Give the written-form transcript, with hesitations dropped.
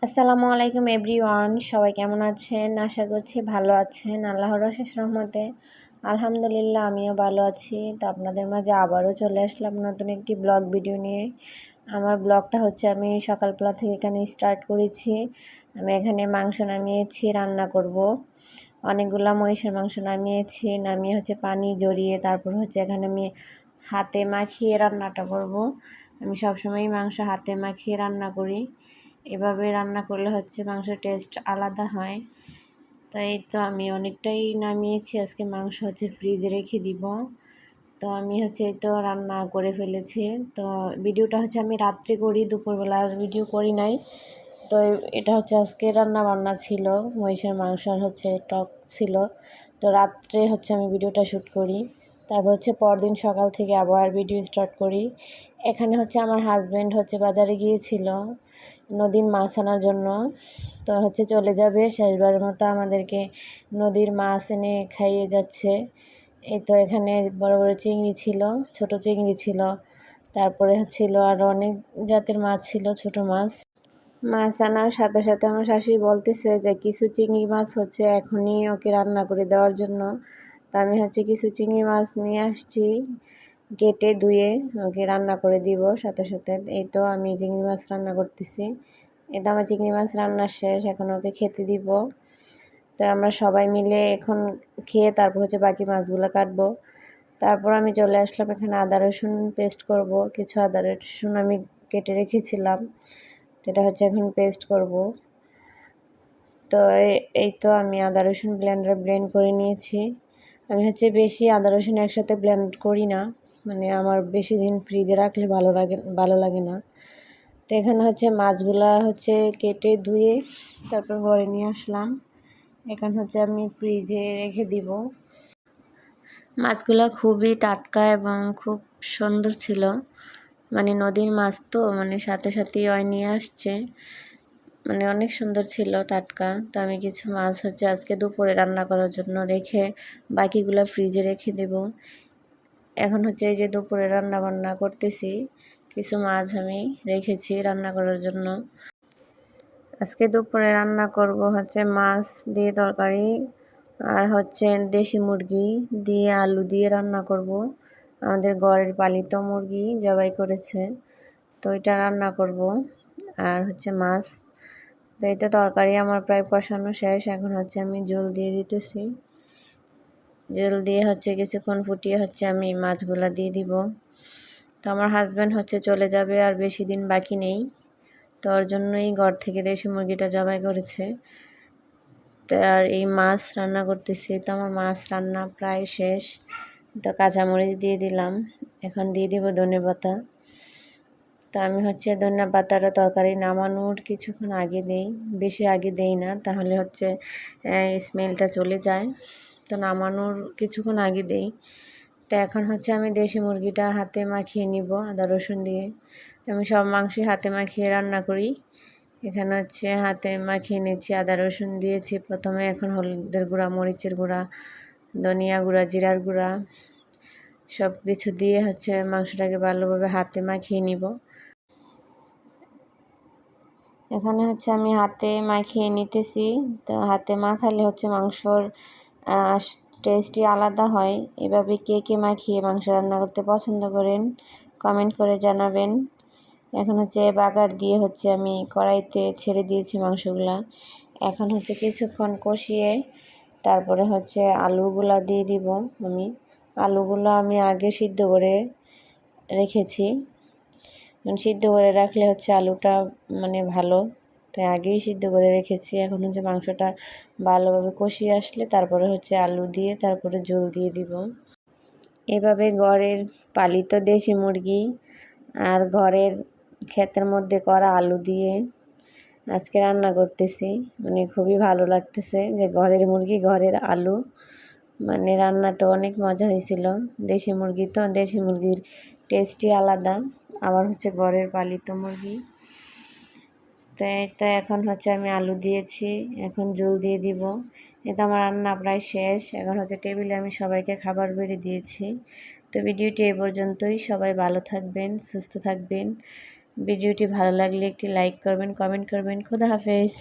আসসালামু আলাইকুম এভরিওয়ান, সবাই কেমন আছেন? আশা করছি ভালো আছেন। আল্লাহর অশেষ রহমতে আলহামদুলিল্লাহ আমিও ভালো আছি। তো আপনাদের মাঝে আবারও চলে আসলাম নতুন একটি ব্লগ ভিডিও নিয়ে। আমার ব্লগটা হচ্ছে আমি সকালবেলা থেকে এখানে স্টার্ট করেছি। আমি এখানে মাংস নামিয়েছি, রান্না করব। অনেকগুলা মহিষের মাংস নামিয়ে হচ্ছে পানি জড়িয়ে তারপর হচ্ছে এখানে আমি হাতে মাখিয়ে রান্নাটা করব। আমি সবসময় মাংস হাতে মাখিয়ে রান্না করি। এভাবে রান্না করলে হচ্ছে মাংসের টেস্ট আলাদা হয়। তাই তো আমি অনেকটাই নামিয়েছি। আজকে মাংস হচ্ছে ফ্রিজে রেখে দিব। তো আমি হচ্ছে এই তো রান্না করে ফেলেছি। তো ভিডিওটা হচ্ছে আমি রাত্রে করি, দুপুরবেলা ভিডিও করি নাই। তো এটা হচ্ছে আজকে রান্না বান্না ছিল, মহিষের মাংস আর হচ্ছে টক ছিল। তো রাত্রে হচ্ছে আমি ভিডিওটা শ্যুট করি। তারপর হচ্ছে পরদিন সকাল থেকে আবার ভিডিও স্টার্ট করি। এখানে হচ্ছে আমার হাজব্যান্ড হচ্ছে বাজারে গিয়েছিল নদীর মাছ আনার জন্য। তো হচ্ছে চলে যাবে, শেষবারের মতো আমাদেরকে নদীর মাছ এনে খাইয়ে যাচ্ছে। এই তো এখানে বড় বড় চিংড়ি ছিল, ছোট চিংড়ি ছিল, তারপরে ছিল আরও অনেক জাতের মাছ ছিল, ছোট মাছ। মাছ আনার সাথে সাথে আমার শাশুড়ি বলতেছে যে কিছু চিংড়ি মাছ হচ্ছে এখনই ওকে রান্না করে দেওয়ার জন্য। তা আমি হচ্ছে কিছু চিংড়ি মাছ নিয়ে আসছি, কেটে ধুয়ে ওকে রান্না করে দিব সাথে সাথে। এই তো আমি চিংড়ি মাছ রান্না করতেছি। এই তো আমার চিংড়ি মাছ রান্না শেষ, এখন ওকে খেতে দিব। তো আমরা সবাই মিলে এখন খেয়ে তারপর হচ্ছে বাকি মাছগুলো কাটবো। তারপর আমি চলে আসলাম এখানে আদা রসুন পেস্ট করব। কিছু আদা রসুন আমি কেটে রেখেছিলাম, তো এটা হচ্ছে এখন পেস্ট করব। তো এই তো আমি আদা রসুন ব্লেন্ডারে ব্লেন্ড করে নিয়েছি। আমি হচ্ছে বেশি আদা রসুন একসাথে ব্লেন্ড করি না, মানে আমার বেশি দিন ফ্রিজে রাখলে ভালো লাগে না। তো এখানে হচ্ছে মাছগুলা হচ্ছে কেটে ধুয়ে তারপর ঘরে নিয়ে আসলাম। এখন হচ্ছে আমি ফ্রিজে রেখে দিব। মাছগুলো খুবই টাটকা এবং খুব সুন্দর ছিল, মানে নদীর মাছ তো মানে সাথে সাথেই নিয়ে আসছে, মানে অনেক সুন্দর ছিল, টাটকা। তো আমি কিছু মাছ হচ্ছে আজকে দুপুরে রান্না করার জন্য রেখে বাকিগুলো ফ্রিজে রেখে দেব। এখন হচ্ছে এই যে দুপুরে রান্না বান্না করতেছি, কিছু মাছ আমি রেখেছি রান্না করার জন্য। আজকে দুপুরে রান্না করব হচ্ছে মাছ দিয়ে তরকারি, আর হচ্ছে দেশি মুরগি দিয়ে আলু দিয়ে রান্না করব। আমাদের ঘরের পালিত মুরগি জবাই করেছে, তো এটা রান্না করব। আর হচ্ছে মাছ। তো এটা তরকারি আমার প্রায় কষানো শেষ, এখন হচ্ছে আমি ঝোল দিয়ে দিতেছি। ঝোল দিয়ে হচ্ছে কিছুক্ষণ ফুটিয়ে হচ্ছে আমি মাছগুলা দিয়ে দিব। তো আমার হাজব্যান্ড হচ্ছে চলে যাবে, আর বেশি দিন বাকি নেই, তো ওর জন্যই ঘর থেকে দেশি মুরগিটা জবাই করেছে। তো আর এই মাছ রান্না করতেছি। তো আমার মাছ রান্না প্রায় শেষ। তো কাঁচামরিচ দিয়ে দিলাম, এখন দিয়ে দিব ধনেপাতা। তো আমি হচ্ছে ধনিয়া পাতাটা তরকারি নামানোর কিছুক্ষণ আগে দেই, বেশি আগে দেই না, তাহলে হচ্ছে স্মেলটা চলে যায়। তো নামানোর কিছুক্ষণ আগে দেই। তো এখন হচ্ছে আমি দেশি মুরগিটা হাতে মাখিয়ে নিব আদা রসুন দিয়ে। আমি সব মাংসই হাতে মাখিয়ে রান্না করি। এখানে হচ্ছে হাতে মাখিয়ে নিচ্ছি, আদা রসুন দিয়েছি প্রথমে। এখন হলুদের গুঁড়া, মরিচের গুঁড়া, ধনিয়া গুঁড়া, জিরার গুঁড়া সব কিছু দিয়ে হচ্ছে মাংসটাকে ভালোভাবে হাতে মাখিয়ে নিব। এখানে হচ্ছে আমি হাতে মাখিয়ে নিতেছি। তো হাতে মাখালে হচ্ছে মাংসর টেস্টই আলাদা হয়। এভাবে কে কে মাখিয়ে মাংস রান্না করতে পছন্দ করেন কমেন্ট করে জানাবেন। এখন হচ্ছে বাগার দিয়ে হচ্ছে আমি কড়াইতে ছেড়ে দিয়েছি মাংসগুলা। এখন হচ্ছে কিছুক্ষণ কষিয়ে তারপরে হচ্ছে আলুগুলা দিয়ে দিব। আলুগুলো আমি আগে সিদ্ধ করে রেখেছি, সিদ্ধ করে রাখলে হচ্ছে আলুটা মানে ভালো, তাই আগেই সিদ্ধ করে রেখেছি। এখন হচ্ছে মাংসটা ভালোভাবে কষিয়ে আসলে তারপরে হচ্ছে আলু দিয়ে তারপরে ঝোল দিয়ে দিব। এভাবে ঘরের পালিত দেশি মুরগি আর ঘরের ক্ষেতের মধ্যে করা আলু দিয়ে আজকে রান্না করতেছি, মানে খুবই ভালো লাগতেছে যে ঘরের মুরগি ঘরের আলু, মানে রান্নাটা অনেক মজা হয়েছিল। দেশি মুরগি তো, দেশি মুরগির টেস্টই আলাদা, আবার হচ্ছে ঘরের পালিত মুরগি। তো এখন হচ্ছে আমি আলু দিয়েছি, এখন ঝোল দিয়ে দিব। এটা আমার রান্না প্রায় শেষ। এখন হচ্ছে টেবিলে আমি সবাইকে খাবার বেড়ে দিয়েছি। তো ভিডিওটি এ পর্যন্তই। সবাই ভালো থাকবেন, সুস্থ থাকবেন। ভিডিওটি ভালো লাগলে একটি লাইক করবেন, কমেন্ট করবেন। খোদা হাফেজ।